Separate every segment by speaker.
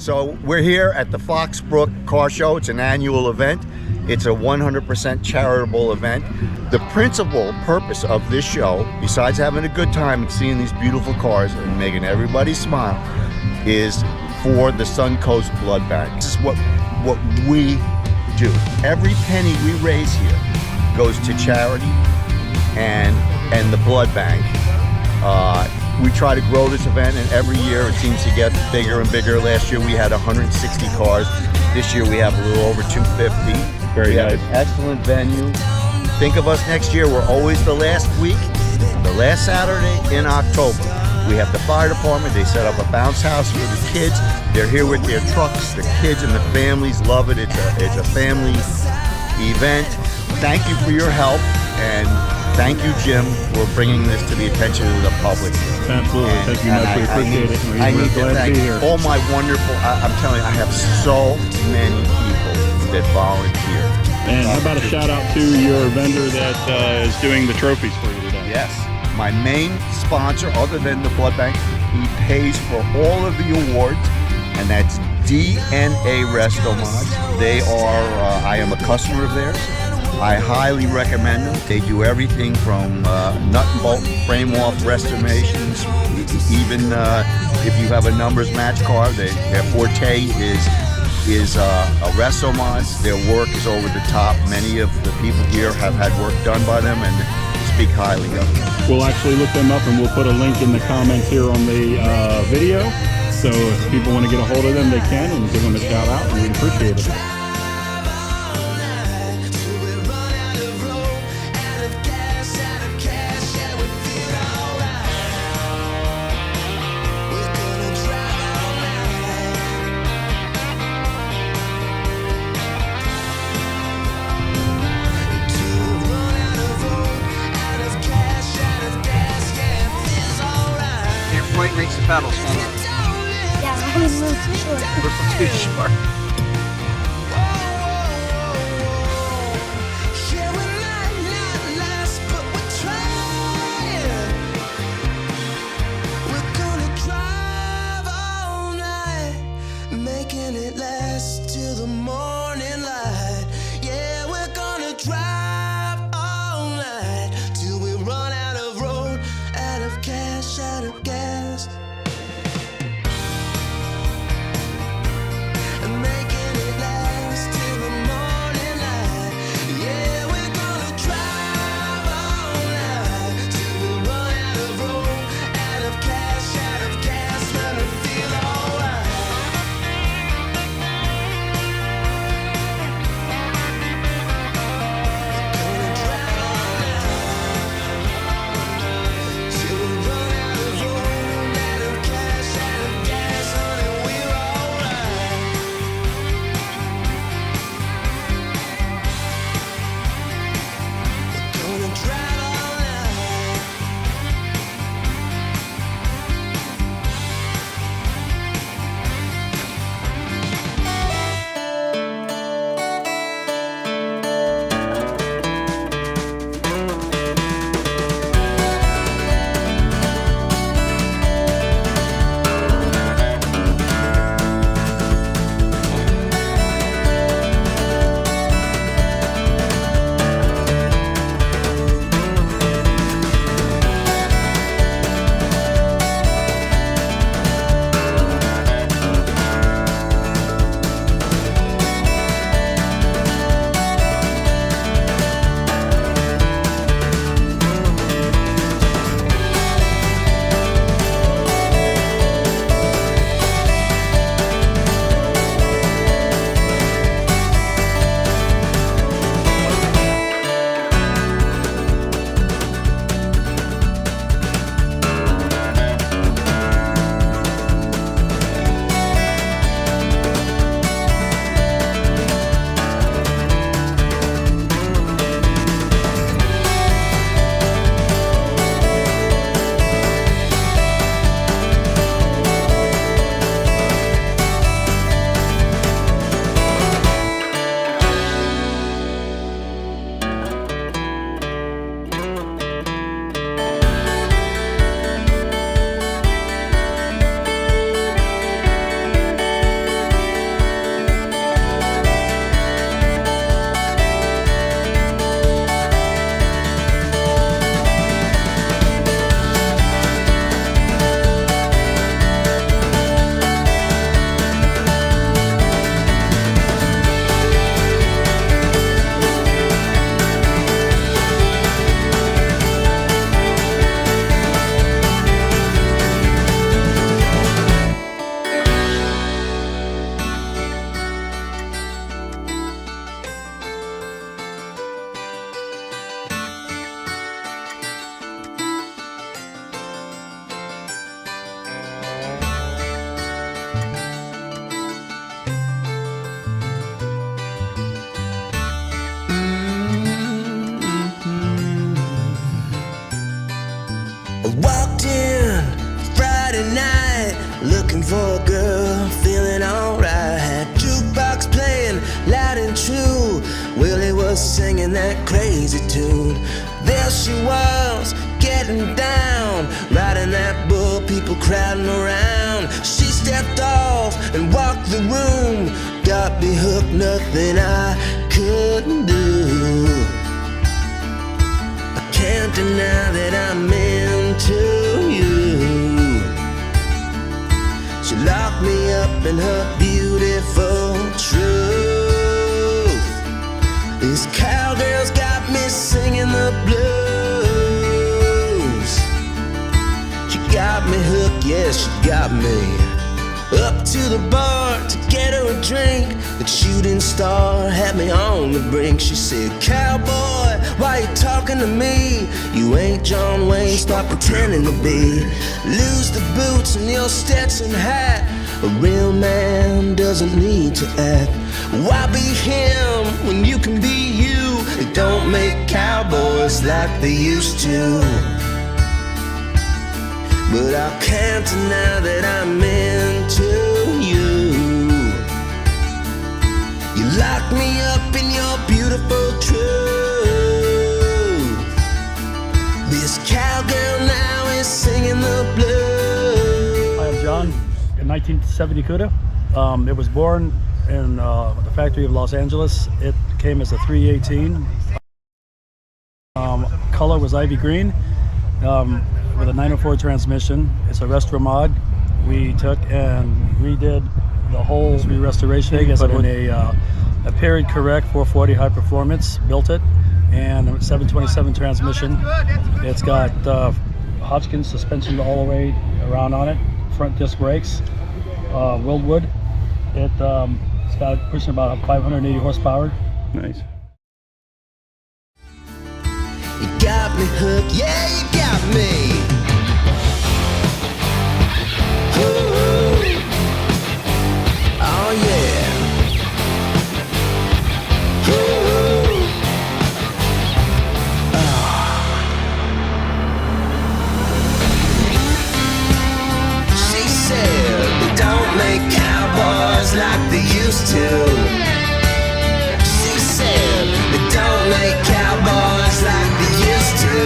Speaker 1: So we're here at the Foxbrook Car Show. It's an annual event. It's a 100% charitable event. The principal purpose of this show, besides having a good time and seeing these beautiful cars and making everybody smile, is for the Suncoast Blood Bank. This is what we do. Every penny we raise here goes to charity and the blood bank. We try to grow this event, and every year it seems to get bigger and bigger. Last year we had 160 cars. This year we have a little over 250.
Speaker 2: Very
Speaker 1: we
Speaker 2: nice.
Speaker 1: have an excellent venue. Think of us next year. We're always the last week, the last Saturday in October. We have the fire department. They set up a bounce house for the kids. They're here with their trucks. The kids and the families love it. It's a family event. Thank you for your help, and thank you, Jim, for bringing this to the attention of the public.
Speaker 2: Absolutely. Thank you much. We appreciate it.
Speaker 1: I need to
Speaker 2: glad
Speaker 1: thank
Speaker 2: to be here.
Speaker 1: all my wonderful, I'm telling you, I have so many people that volunteer.
Speaker 2: And how about a shout out to your vendor that is doing the trophies for you today?
Speaker 1: Yes. My main sponsor, other than the blood bank, he pays for all of the awards, and that's DNA Restaurants. They are, I am a customer of theirs. I highly recommend them. They do everything from nut and bolt, frame off restorations, even if you have a numbers match car, their forte is a restaurants. Their work is over the top. Many of the people here have had work done by them and speak highly of them.
Speaker 2: We'll actually look them up, and we'll put a link in the comments here on the video. So if people want to get a hold of them, they can, and give them a shout out, and we appreciate it.
Speaker 3: Flight makes the pedals fall.
Speaker 4: Yeah, I'm a little too short.
Speaker 3: We're too short.
Speaker 5: Making it last till the morning light. Yeah, we're gonna drive all night till we run out of road, out of cash, out of gas. And playing that crazy tune. There she was, getting down, riding that bull, people crowding around. She stepped off and walked the room, got me hooked, nothing I couldn't do. I can't deny that I'm into you. She locked me up in her beautiful truth. These cowgirls got me singing the blues. She got me hooked, yeah, she got me. Up to the bar to get her a drink. The shooting star had me on the brink. She said, cowboy, why you talking to me? You ain't John Wayne, stop pretending to be. Lose the boots and your Stetson hat. A real man doesn't need to act. Why be him when you can be you? They don't make cowboys like they used to. But I can't deny that I'm into you. You lock me up in your beautiful truth. This cowgirl now is singing the blues.
Speaker 6: I am John, in 1970 Cuda. It was born in the factory of Los Angeles. It came as a 318. Color was ivy green. With a 904 transmission. It's a restro mod. We took and redid the whole restoration. Put in a period correct 440 high performance, built it, and a 727 transmission. It's got Hodgkin suspension all the way around on it, front disc brakes, Wildwood. It's got pushing about 580 horsepower.
Speaker 2: Nice.
Speaker 5: You got me hooked, yeah, you got me. Ooh. Oh yeah. Ooh. She said they don't make cowboys like they used to. She said they don't make cowboys like they used to.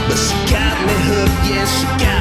Speaker 5: But she got me hooked, yes, she got